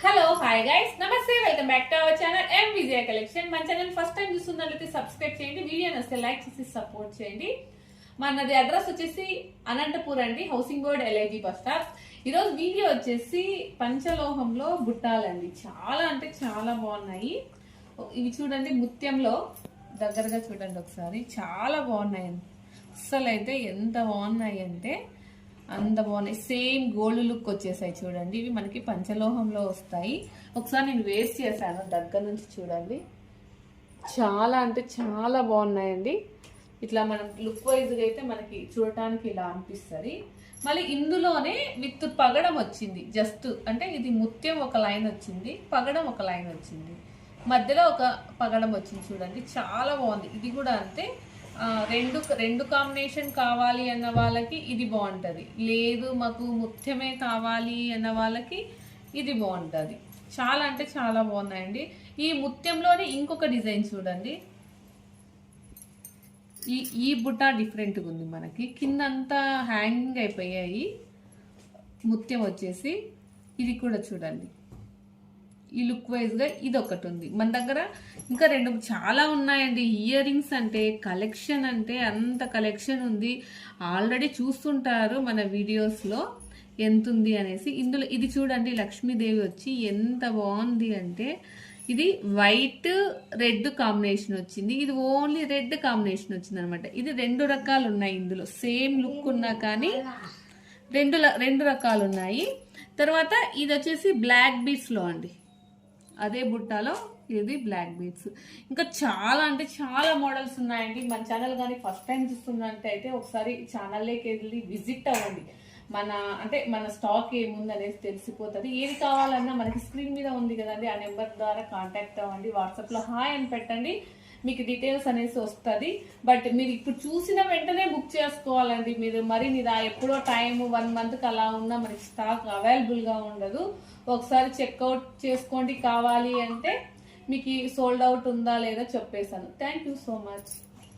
Hello hi guys నమస్తే welcome back to our channel M Vijaya collection. మన channel first time చూస్తున్నట్లయితే subscribe చేయండి, video నచ్చితే like చేసి సపోర్ట్ చేయండి. మనది అడ్రస్ వచ్చేసి అనంతపూర్ అండి, housing board LIG bus stop. ఈరోజు వీడియో వచ్చేసి పంచలోహంలో బుట్టాలండి. చాలా అంటే చాలా బాగున్నాయి. ఇవి చూడండి, ముత్యంలో దగ్గరగా చూడండి ఒకసారి, చాలా బాగున్నాయి. అస్సలు అయితే ఎంత బాగున్నాయి అంటే అంత బాగున్నాయి. సేమ్ గోల్డ్ లుక్ వచ్చేసాయి చూడండి. ఇవి మనకి పంచలోహంలో వస్తాయి. ఒకసారి నేను వేస్ట్ చేశాను, దగ్గర నుంచి చూడండి. చాలా అంటే చాలా బాగున్నాయండి. ఇట్లా మనం లుక్ వైజ్గా అయితే మనకి చూడటానికి ఇలా అనిపిస్తుంది. మళ్ళీ ఇందులోనే విత్ పగడం వచ్చింది. జస్ట్ అంటే ఇది ముత్యం ఒక లైన్ వచ్చింది, పగడం ఒక లైన్ వచ్చింది, మధ్యలో ఒక పగడం వచ్చింది చూడండి. చాలా బాగుంది. ఇది కూడా అంతే. రెండు కాంబినేషన్ కావాలి అన్న వాళ్ళకి ఇది బాగుంటుంది, లేదు మాకు ముత్యమే కావాలి అన్న వాళ్ళకి ఇది బాగుంటుంది. చాలా అంటే చాలా బాగున్నాయండి. ఈ ముత్యంలోనే ఇంకొక డిజైన్ చూడండి. ఈ బుట్ట డిఫరెంట్గా ఉంది. మనకి కిందంతా హ్యాంగింగ్ అయిపోయాయి ముత్యం వచ్చేసి. ఇది కూడా చూడండి, ఈ లుక్ వైజ్గా ఇది ఒకటి ఉంది. మన దగ్గర ఇంకా రెండు చాలా ఉన్నాయండి. ఇయర్ రింగ్స్ అంటే కలెక్షన్ అంటే అంత కలెక్షన్ ఉంది. ఆల్రెడీ చూస్తుంటారు మన వీడియోస్లో ఎంత ఉంది అనేసి. ఇందులో ఇది చూడండి, లక్ష్మీదేవి వచ్చి ఎంత బాగుంది అంటే ఇది వైట్ రెడ్ కాంబినేషన్ వచ్చింది. ఇది ఓన్లీ రెడ్ కాంబినేషన్ వచ్చింది అనమాట. ఇది రెండు రకాలు ఉన్నాయి ఇందులో. సేమ్ లుక్ ఉన్నా కానీ రెండు రకాలు ఉన్నాయి. తర్వాత ఇది వచ్చేసి బ్లాక్ బీడ్స్లో అండి, అదే బుట్టాలో ఇది బ్లాక్ బీడ్స్. ఇంకా చాలా అంటే చాలా మోడల్స్ ఉన్నాయండి. మన ఛానల్ కానీ ఫస్ట్ టైం చూస్తున్నట్టు అయితే ఒకసారి ఛానల్లోకి వెళ్ళి విజిట్ అవ్వండి. మన స్టాక్ ఏముంది అనేది తెలిసిపోతుంది. ఏది కావాలన్నా మనకి స్క్రీన్ మీద ఉంది కదండి, ఆ నెంబర్ ద్వారా కాంటాక్ట్ అవ్వండి. వాట్సాప్లో హాయ్ అని పెట్టండి, మీకు డీటెయిల్స్ అనేసి వస్తుంది. బట్ మీరు ఇప్పుడు చూసిన వెంటనే బుక్ చేసుకోవాలండి. మీరు మరి ఎప్పుడో టైం 1 మంత్కి అలా ఉన్నా మనకి స్టాక్ అవైలబుల్గా ఉండదు. ఒకసారి చెక్అవుట్ చేసుకోండి. కావాలి అంటే మీకు సోల్డ్ అవుట్ ఉందా లేదా చెప్పేశాను. Thank you so much.